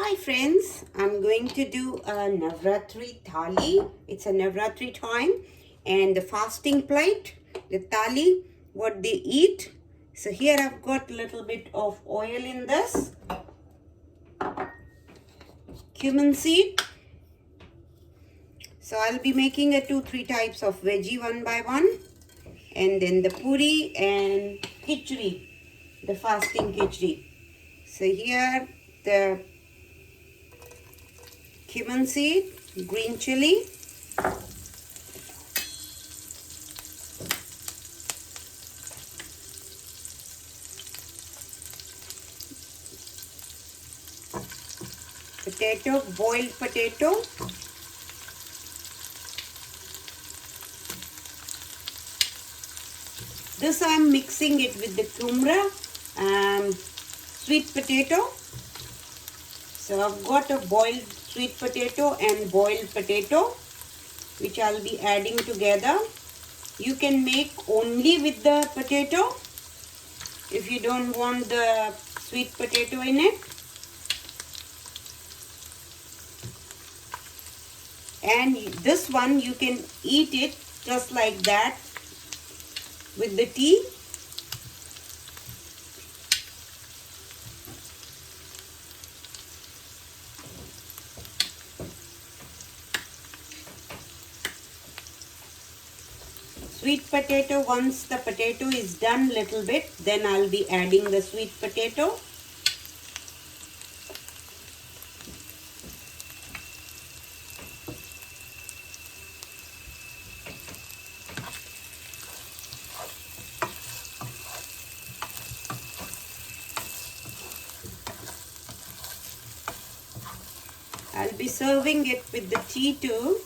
Hi friends, I'm going to do a Navratri thali. It's a Navratri time and the fasting plate, the thali, what they eat. So here I've got a little bit of oil in this, cumin seed. So I'll be making a 2-3 types of veggie one by one. And then the Poori and khichdi, the fasting khichdi. So here the cumin seed, green chilli, potato, boiled potato, this I'm mixing it with the kumra, sweet potato. So I've got a boiled sweet potato and boiled potato which I'll be adding together. You can make only with the potato if you don't want the sweet potato in it. And this one you can eat it just like that with the tea. Sweet potato, once the potato is done little bit, then I'll be adding the sweet potato. I'll be serving it with the tea too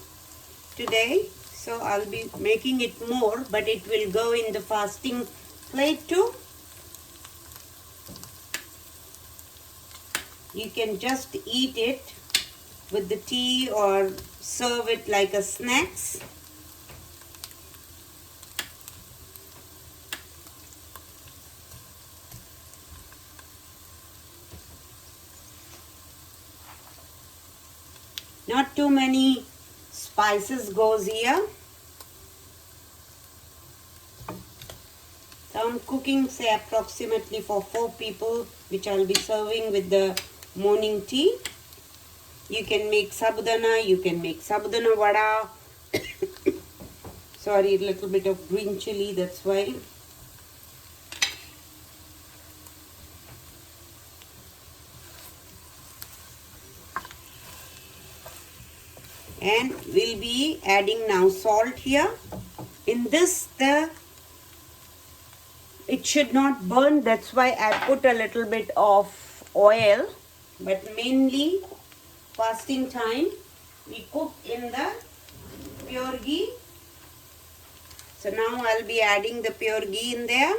today. So I'll be making it more, but it will go in the fasting plate too. You can just eat it with the tea or serve it like a snacks. Not too many spices goes here. So I'm cooking say approximately for 4 people, which I'll be serving with the morning tea. You can make sabudana, you can make sabudana vada. Sorry, a little bit of green chili, that's why. And we'll be adding now salt here. In this, it should not burn, that's why I put a little bit of oil. But mainly fasting time, we cook in the pure ghee. So now I'll be adding the pure ghee in there.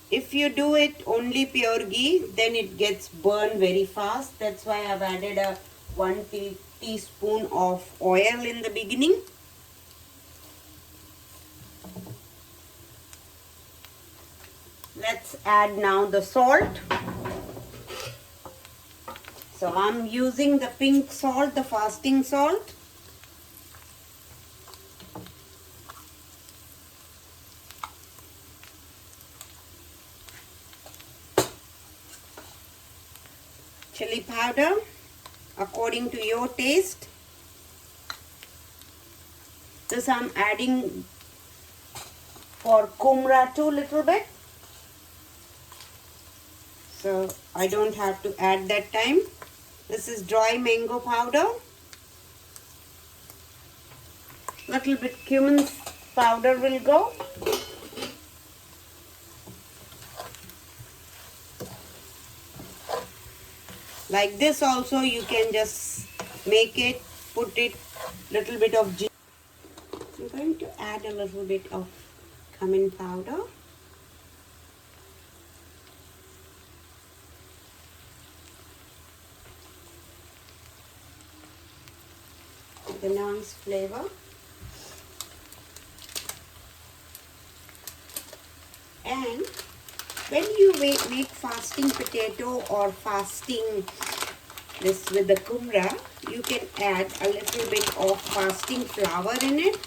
If you do it only pure ghee, then it gets burned very fast. That's why I've added a 1 teaspoon of oil in the beginning. Let's add now the salt. So I'm using the pink salt, the fasting salt. Chili powder according to your taste. This I'm adding for kumra too little bit. So I don't have to add that time. This is dry mango powder. Little bit cumin powder will go. Like this also you can just make it, put it little bit of ginger. I'm going to add a little bit of cumin powder. The nice flavor. time, when you make fasting potato or fasting this with the kumra, you can add a little bit of fasting flour in it.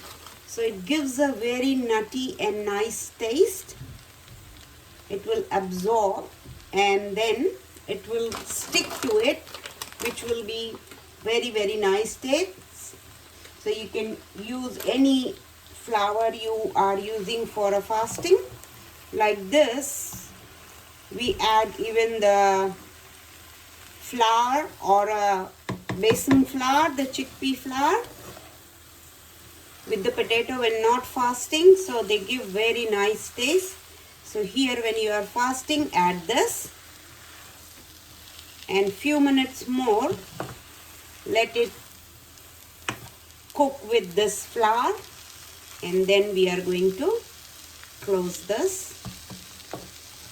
So it gives a very nutty and nice taste. It will absorb and then it will stick to it, which will be very, very nice taste. So you can use any flour you are using for a fasting. Like this, we add even the flour or a besan flour, the chickpea flour, with the potato when not fasting. So they give very nice taste. So here when you are fasting, add this. And few minutes more, let it cook with this flour. And then we are going to close this.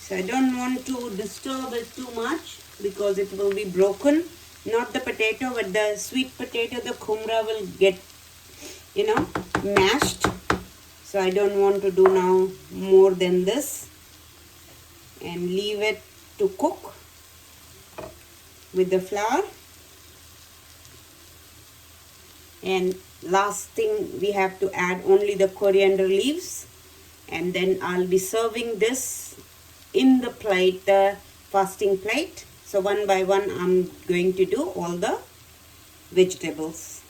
So I don't want to disturb it too much because it will be broken. Not the potato, but the sweet potato, the kumra will get, mashed. So I don't want to do now more than this. And leave it to cook with the flour. And last thing, we have to add only the coriander leaves. And then I'll be serving this in the plate, the fasting plate. So one by one, I'm going to do all the vegetables.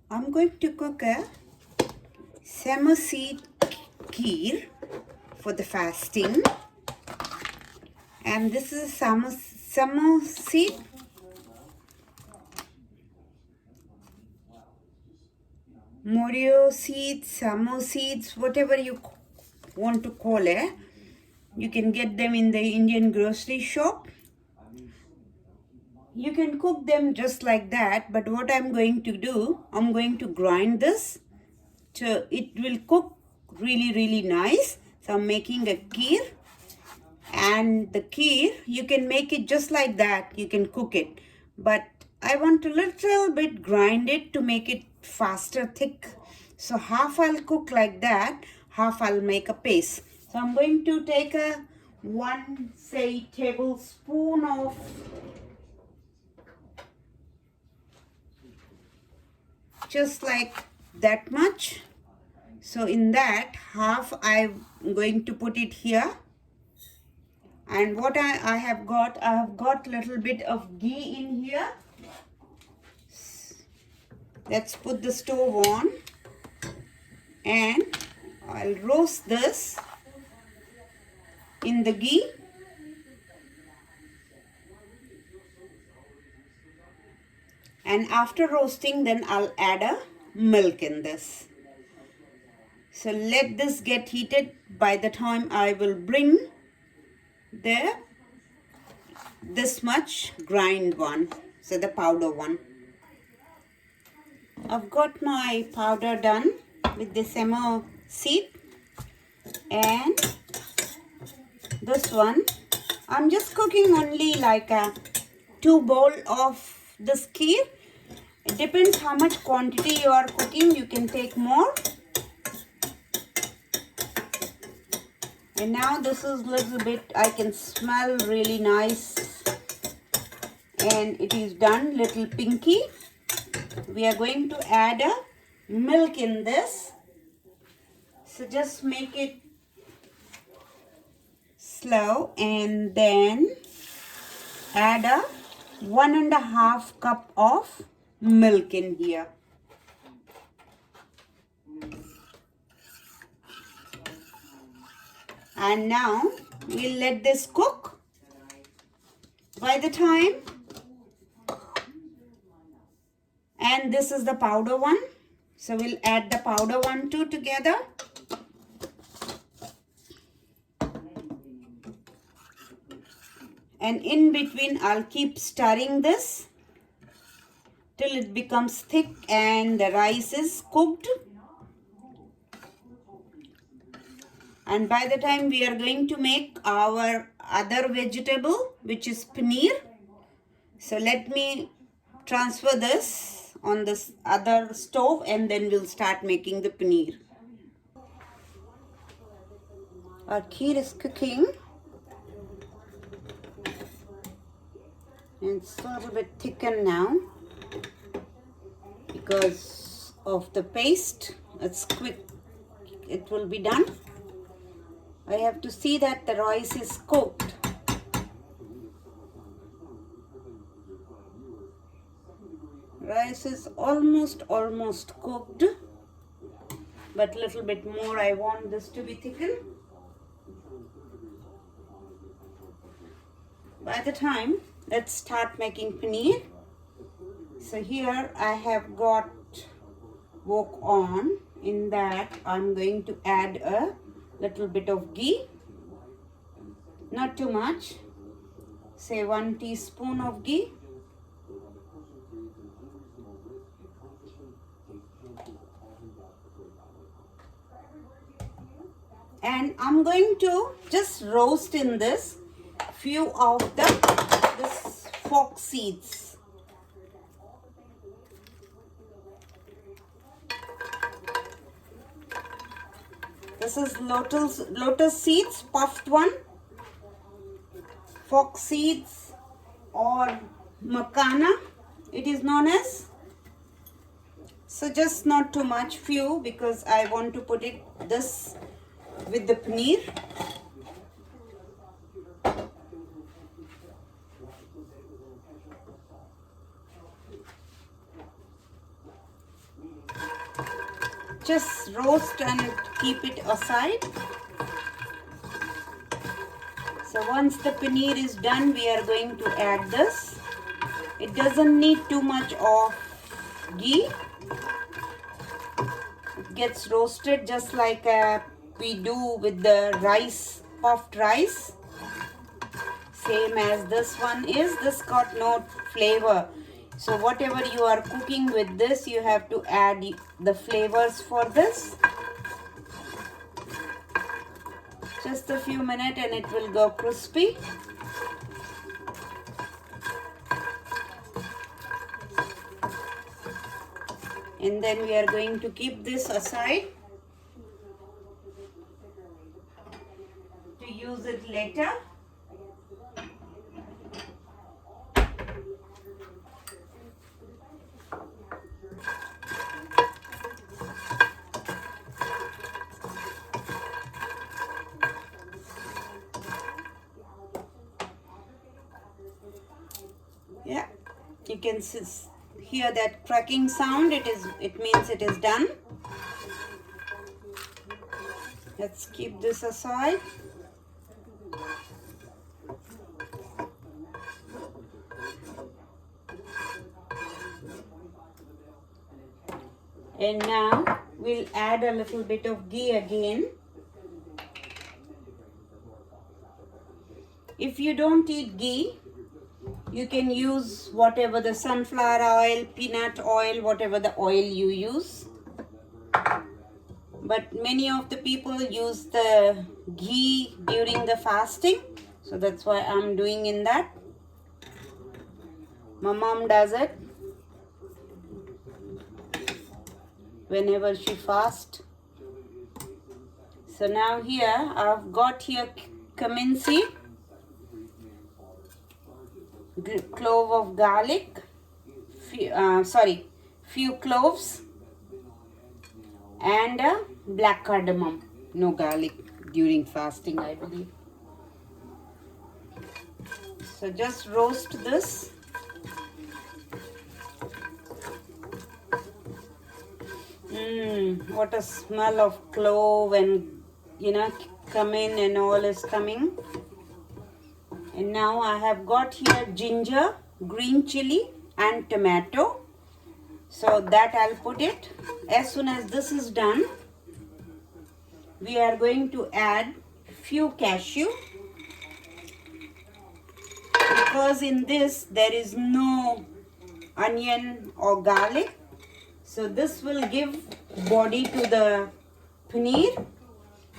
I'm going to cook a Samo seed kheer for the fasting. And this is Samo seed. Morio seeds, Samo seeds, whatever you want to call it. You can get them in the Indian grocery shop. You can cook them just like that, but what I'm going to do, I'm going to grind this so it will cook really, really nice. So I'm making a kheer, and the kheer, you can make it just like that. You can cook it, but I want a little bit grind it to make it faster, thick. So half I'll cook like that, half I'll make a paste. So I'm going to take a 1 tablespoon of just like that much. So in that half I'm going to put it here. And what I have got little bit of ghee in here. Let's put the stove on and I'll roast this in the ghee. And after roasting, then I'll add a milk in this. So let this get heated. By the time I will bring this much grind one, so the powder one. I've got my powder done with the Samo seed, and this one I'm just cooking only like a 2 bowl of this kheer. It depends how much quantity you are cooking, you can take more. And now this is little bit, I can smell really nice, and it is done little pinky. We are going to add a milk in this. So just make it slow and then add a 1.5 cup of milk in here. And now we'll let this cook. By the time, and this is the powder one, so we'll add the powder one too together. And in between I'll keep stirring this till it becomes thick and the rice is cooked. And by the time we are going to make our other vegetable, which is paneer. So let me transfer this on this other stove, and then we'll start making the paneer. Our kheer is cooking. And it's a little bit thickened now because of the paste. It's quick. It will be done. I have to see that the rice is cooked. Rice is almost cooked, but little bit more. I want this to be thickened. By the time, let's start making paneer. So here I have got wok on. In that I'm going to add a little bit of ghee. Not too much. Say 1 teaspoon of ghee. And I'm going to just roast in this few of this fox seeds. This is lotus seeds, puffed one, fox seeds or Makhana, it is known as. So just not too much, few, because I want to put it this with the paneer. Just roast and keep it aside. So once the paneer is done, we are going to add this. It doesn't need too much of ghee. It gets roasted just like we do with the rice, puffed rice. Same as this one is. This got no flavor. So whatever you are cooking with this, you have to add the flavors for this. Just a few minutes and it will go crispy. And then we are going to keep this aside to use it later. Yeah, you can hear that cracking sound. It means it is done. Let's keep this aside. And now we'll add a little bit of ghee again. If you don't eat ghee, you can use whatever, the sunflower oil, peanut oil, whatever the oil you use. But many of the people use the ghee during the fasting. So that's why I'm doing in that. My mom does it whenever she fasts. So now here I've got here cumin seed, clove of garlic, few cloves, and a black cardamom. No garlic during fasting, I believe. So just roast this. What a smell of clove and cumin and all is coming. And now I have got here ginger, green chilli and tomato. So that I'll put it. As soon as this is done, we are going to add few cashew. Because in this there is no onion or garlic. So this will give body to the paneer.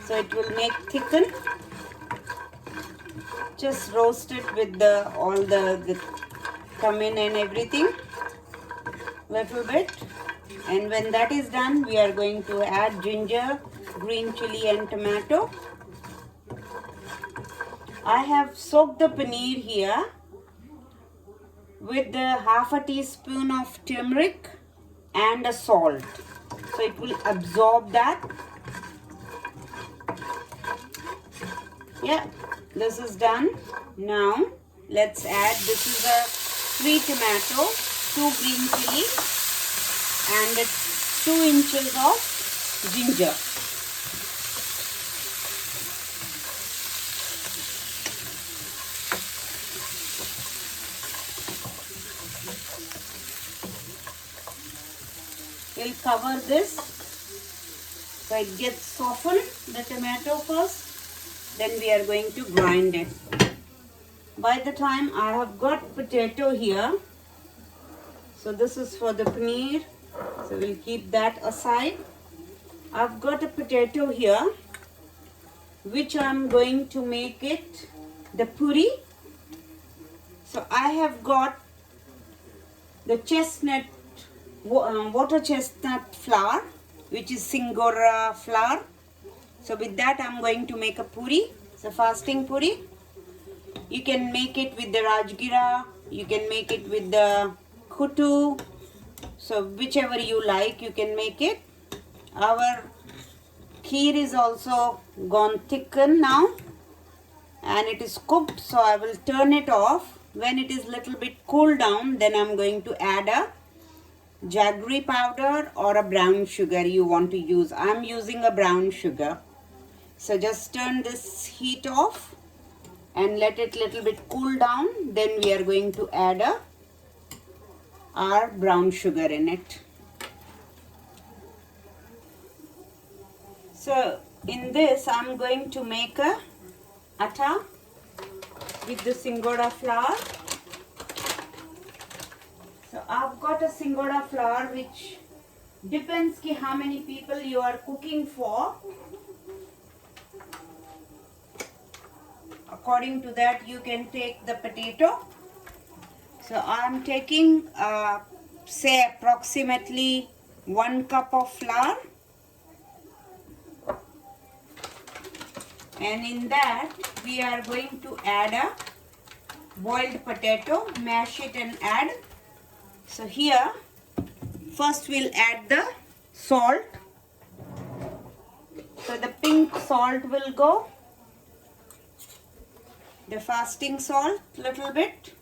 So it will make thicken. Just roast it with all the cumin and everything. little bit. And when that is done, we are going to add ginger, green chili and tomato. I have soaked the paneer here with the half a teaspoon of turmeric and a salt. So it will absorb that. Yeah, this is done. Now let's add, this is a 3 tomato, 2 green chili and 2 inches of ginger. We'll cover this so it gets softened, the tomato first, then we are going to grind it. By the time I have got potato here, so this is for the paneer, so we'll keep that aside. I've got a potato here which I'm going to make it the Poori. So I have got the chestnut, water chestnut flour, which is singhaara flour. So with that I'm going to make a Poori. It's a fasting Poori. You can make it with the rajgira, you can make it with the kuttu, so whichever you like you can make it. Our kheer is also gone thicken now and it is cooked, so I will turn it off. When it is little bit cooled down, then I'm going to add a jaggery powder or a brown sugar you want to use. I'm using a brown sugar. So just turn this heat off and let it little bit cool down. Then we are going to add our brown sugar in it. So in this I'm going to make a atta with the singhaara flour. So I've got a singhaara flour, which depends ki how many people you are cooking for. According to that you can take the potato. So I'm taking say approximately 1 cup of flour, and in that we are going to add a boiled potato, mash it and add. So here first we'll add the salt. So the pink salt will go, the fasting salt little bit,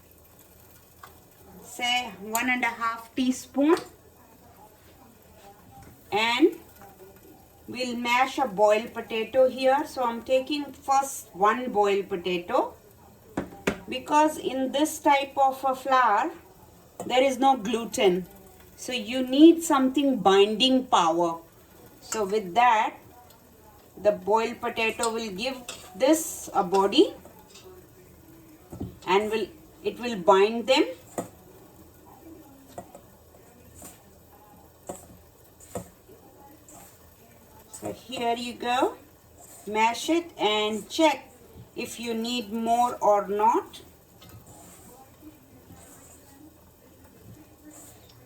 say 1.5 teaspoon, and we'll mash a boiled potato here. So I'm taking first 1 boiled potato, because in this type of a flour there is no gluten, so you need something binding power. So with that the boiled potato will give this a body and it will bind them. So here you go, mash it and check if you need more or not.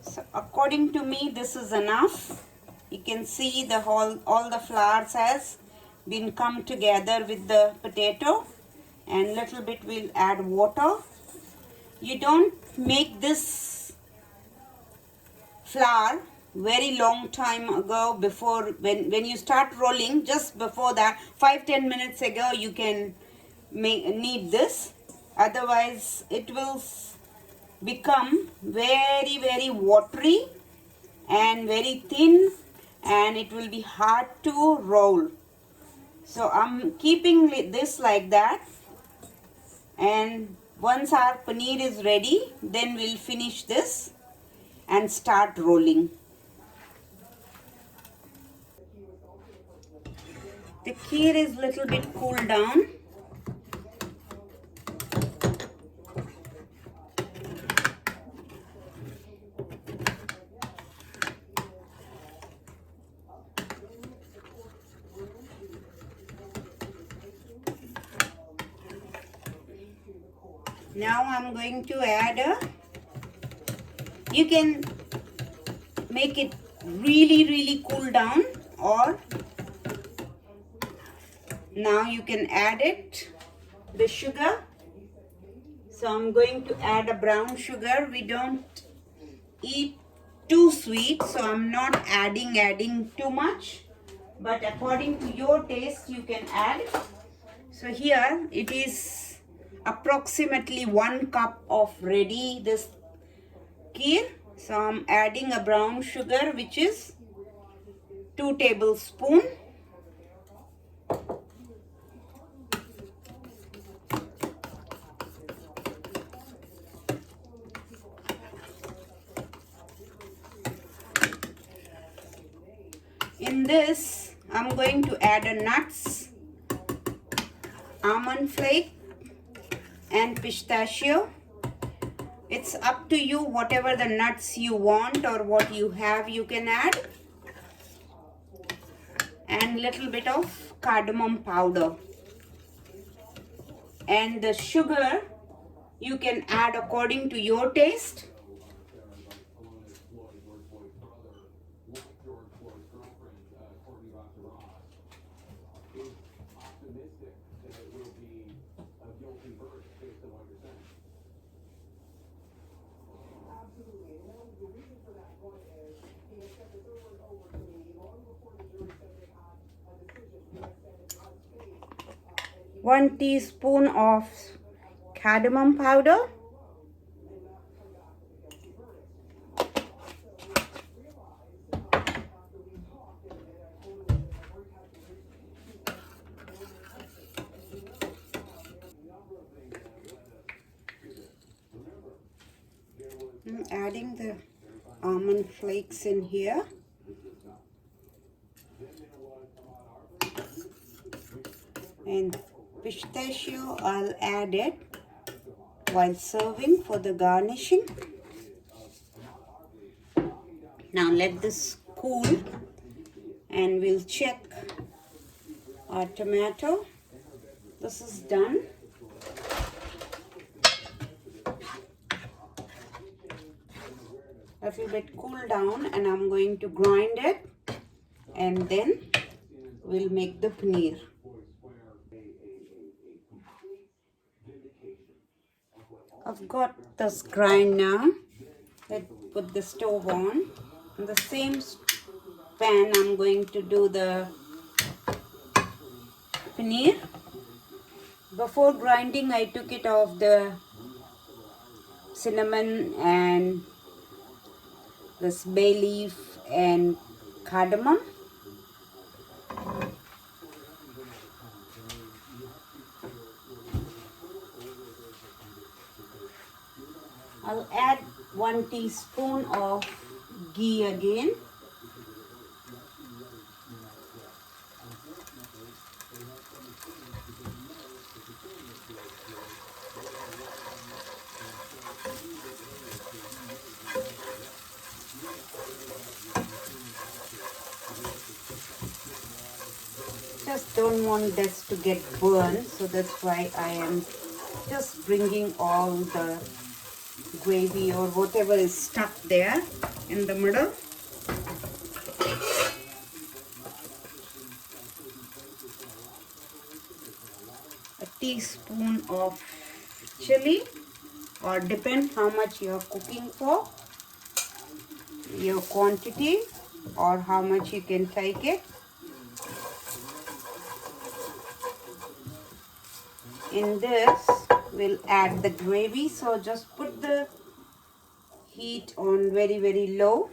So according to me this is enough. You can see the all the flours has been come together with the potato, and little bit we'll add water. You don't make this flour very long time ago, before when you start rolling, just before that 5-10 minutes ago you can knead this, otherwise it will become very watery and very thin and it will be hard to roll. So I'm keeping this like that, and once our paneer is ready, then we'll finish this and start rolling. The kheer is little bit cooled down. Now I'm going to add you can make it really cool down, or now you can add it, the sugar. So I'm going to add a brown sugar. We don't eat too sweet, so I'm not adding too much, but according to your taste you can add. So here it is approximately 1 cup of ready this kheer. So I'm adding a brown sugar, which is 2 tablespoons. In this, I'm going to add a nuts, almond flake and pistachio. It's up to you, whatever the nuts you want or what you have you can add. And little bit of cardamom powder. And the sugar you can add according to your taste. One teaspoon of cardamom powder. I'm adding the almond flakes in here. And pistachio, I'll add it while serving for the garnishing. Now let this cool and we'll check our tomato. This is done. A little bit cool down, and I'm going to grind it, and then we'll make the paneer. I've got this grind now. Let's put the stove on. In the same pan, I'm going to do the paneer. Before grinding, I took it off the cinnamon and this bay leaf and cardamom. I'll add 1 teaspoon of ghee again. Just don't want this to get burned, so that's why I am just bringing all the gravy or whatever is stuck there in the middle. A teaspoon of chilli, or depend how much you are cooking for, your quantity or how much you can take it. In this, we'll add the gravy, so just put the heat on very low.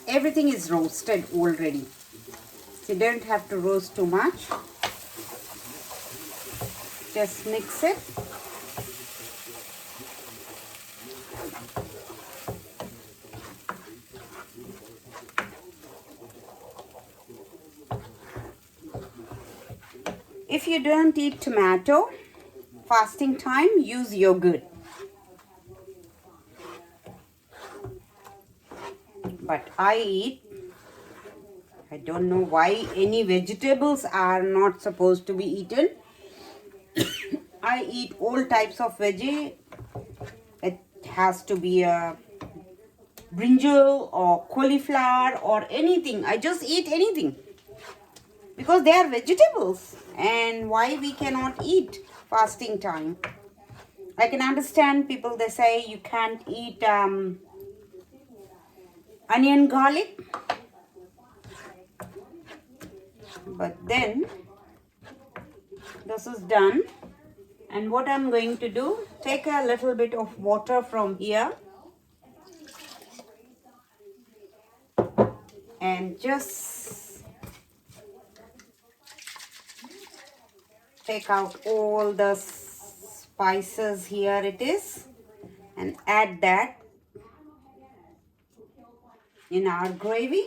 Everything is roasted already, so you don't have to roast too much. Just mix it. If you don't eat tomato, fasting time, use yogurt. But I don't know why any vegetables are not supposed to be eaten. I eat all types of veggie. It has to be a brinjal or cauliflower or anything. I just eat anything because they are vegetables. And why we cannot eat fasting time? I can understand people, they say you can't eat onion garlic, but then this is done. And what I'm going to do, take a little bit of water from here and just take out all the spices. Here it is, and add that in our gravy.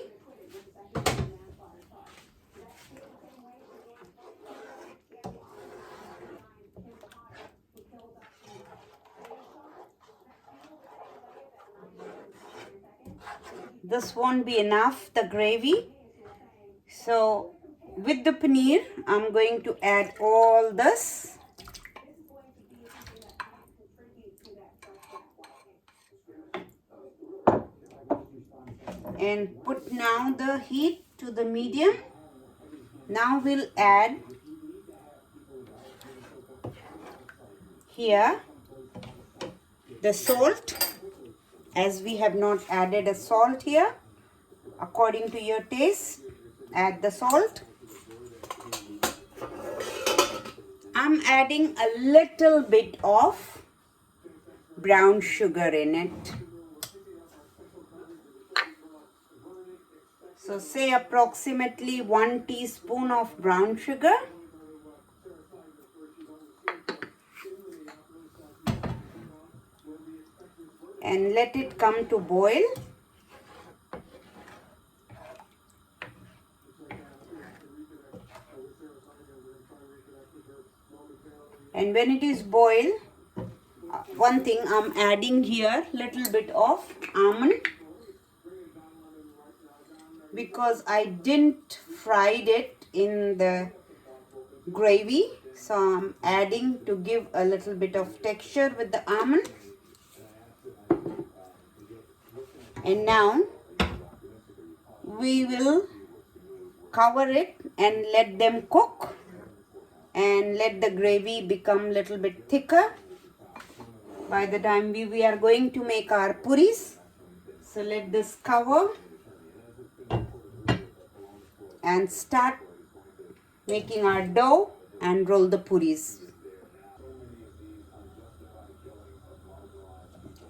This won't be enough, the gravy. So with the paneer, I'm going to add all this. And put now the heat to the medium. Now we'll add here the salt, as we have not added a salt here. According to your taste, add the salt. I'm adding a little bit of brown sugar in it. So say approximately 1 teaspoon of brown sugar. And let it come to boil. And when it is boiled, one thing I'm adding here, little bit of almond, because I didn't fried it in the gravy. So I'm adding to give a little bit of texture with the almond. And now we will cover it and let them cook and let the gravy become little bit thicker. By the time we are going to make our puris. So let this cover and start making our dough and roll the puris.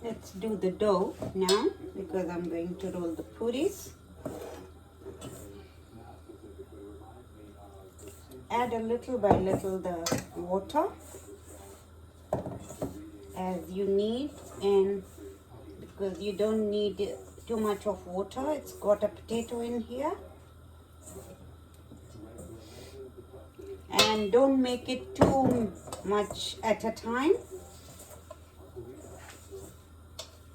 Let's do the dough now, because I'm going to roll the puris. Add a little by little the water as you need, and because you don't need too much of water, it's got a potato in here. And don't make it too much at a time.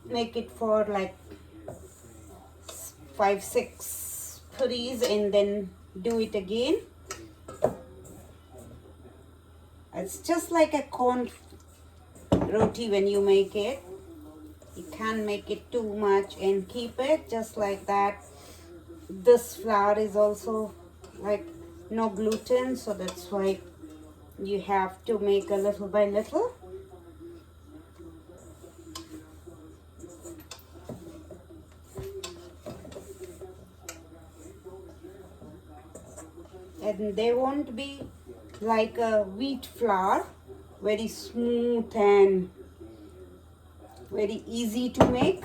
Make it for like 5-6 puris and then do it again. It's just like a corn roti when you make it. You can't make it too much and keep it just like that. This flour is also like no gluten, so that's why you have to make a little by little. And they won't be like a wheat flour, very smooth and very easy to make.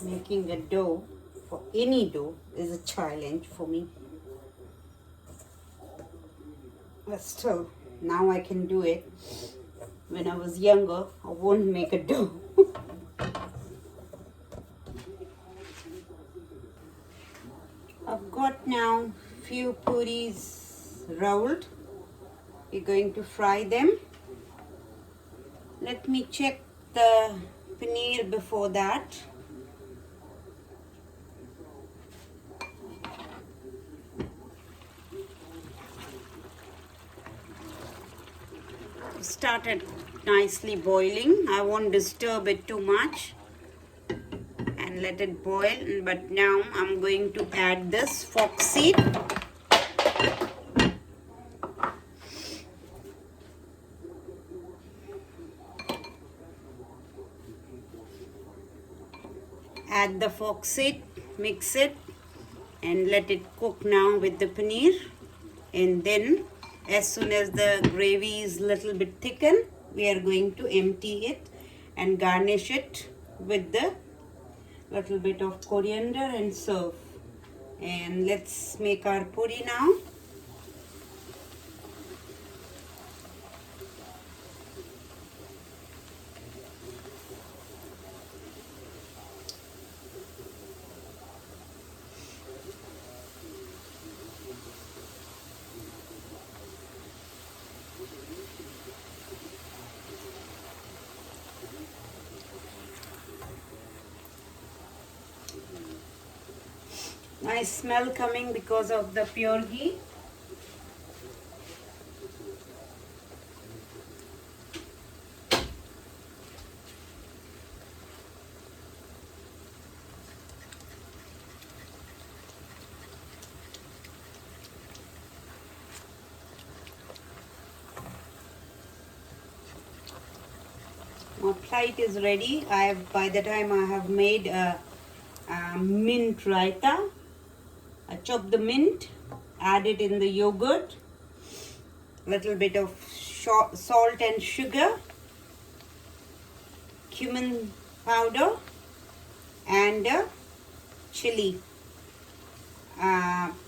Making a dough for any dough is a challenge for me. But still, now I can do it. When I was younger, I won't make a dough. I've got now few puris rolled. We're going to fry them. Let me check the paneer before that. Started nicely boiling. I won't disturb it too much and let it boil. But now I'm going to add this fox seed. Add the fox seed, mix it and let it cook now with the paneer. And then as soon as the gravy is little bit thickened, we are going to empty it and garnish it with the little bit of coriander and serve. And let's make our puri now. Nice smell coming because of the pure ghee. My plate is ready. By the time I have made a mint raita. I chop the mint, add it in the yogurt, little bit of salt and sugar, cumin powder and chilli,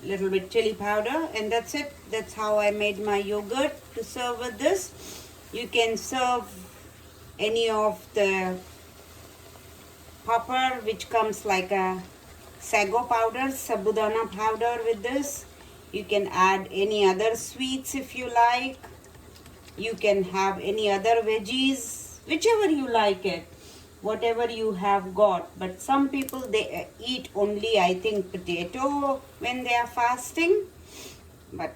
little bit chilli powder, and that's it. That's how I made my yogurt to serve with this. You can serve any of the popper which comes like a sago powder, sabudana powder with this. You can add any other sweets if you like. You can have any other veggies, whichever you like it, whatever you have got. But some people, they eat only, I think, potato when they are fasting. But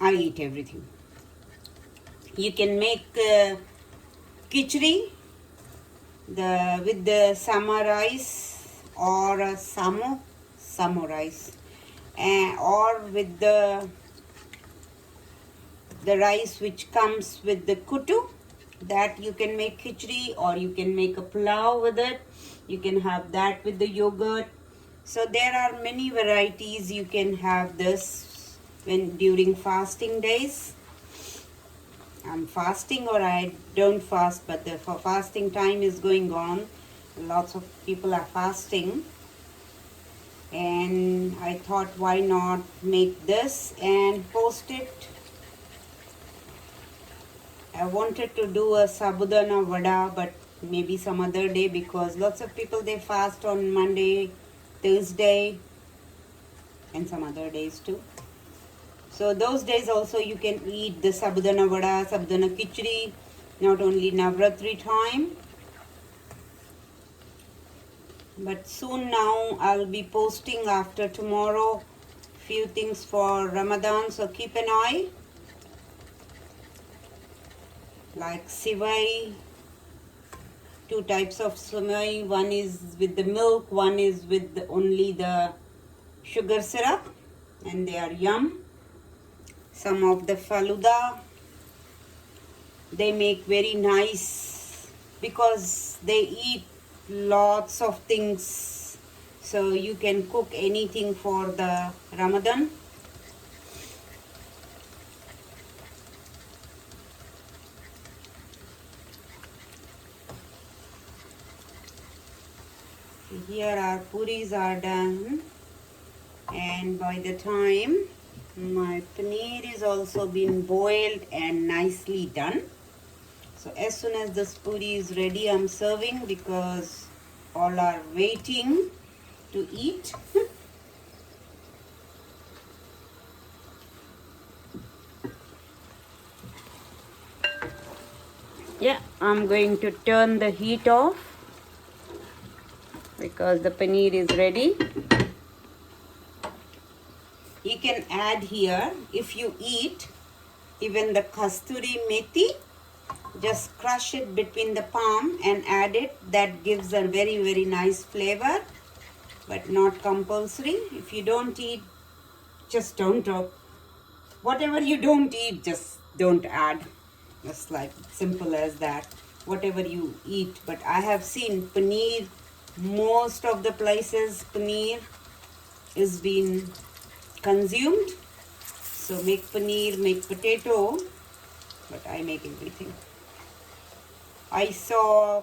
I eat everything. You can make khichdi with the Samo rice or Samo rice, or with the rice which comes with the kutu, that you can make khichdi, or you can make a pulao with it. You can have that with the yogurt. So there are many varieties you can have this when during fasting days. I'm fasting or I don't fast, but the fasting time is going on. Lots of people are fasting, and I thought, why not make this and post it. I wanted to do a sabudana vada, but maybe some other day, because lots of people, they fast on Monday, Thursday and some other days too. So those days also you can eat the sabudana vada, sabudana khichdi, not only Navratri time. But soon now I'll be posting after tomorrow few things for Ramadan, so keep an eye. Like sivai, 2 types of sivai. One is with the milk, one is with only the sugar syrup, and they are yum. Some of the faluda, they make very nice because they eat lots of things, so you can cook anything for the Ramadan. here our puris are done, and by the time my paneer is also been boiled and nicely done. So as soon as this puri is ready, I'm serving because all are waiting to eat. Yeah, I'm going to turn the heat off because the paneer is ready. You can add here, if you eat, even the kasturi methi, just crush it between the palm and add it. That gives a very nice flavor, but not compulsory. If you don't eat, just don't. Whatever you don't eat, just don't add. Just like simple as that. Whatever you eat. But I have seen paneer, most of the places paneer is being consumed. So make paneer, make potato, but I make everything. I saw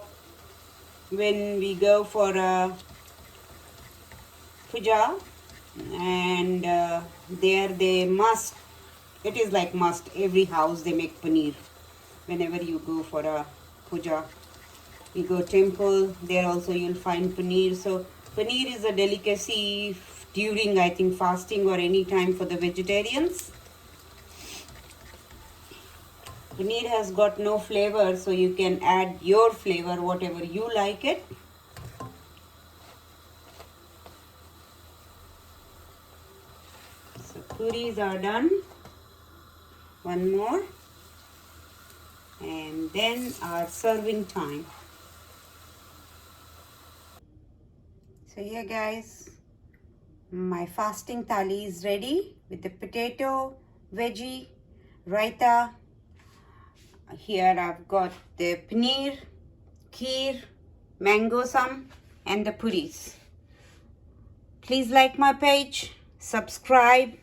when we go for a puja, and there they must, it is like must, every house they make paneer. Whenever you go for a puja, you go temple, there also you'll find paneer. So paneer is a delicacy during, I think, fasting or any time for the vegetarians. Paneer has got no flavor, so you can add your flavor, whatever you like it. So puris are done. One more. And then our serving time. So here guys, my fasting thali is ready with the potato, veggie, raita. Here I've got the paneer, kheer, mango some, and the puris. Please like my page, subscribe,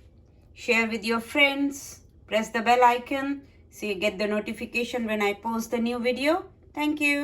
share with your friends, press the bell icon so you get the notification when I post the new video. Thank you.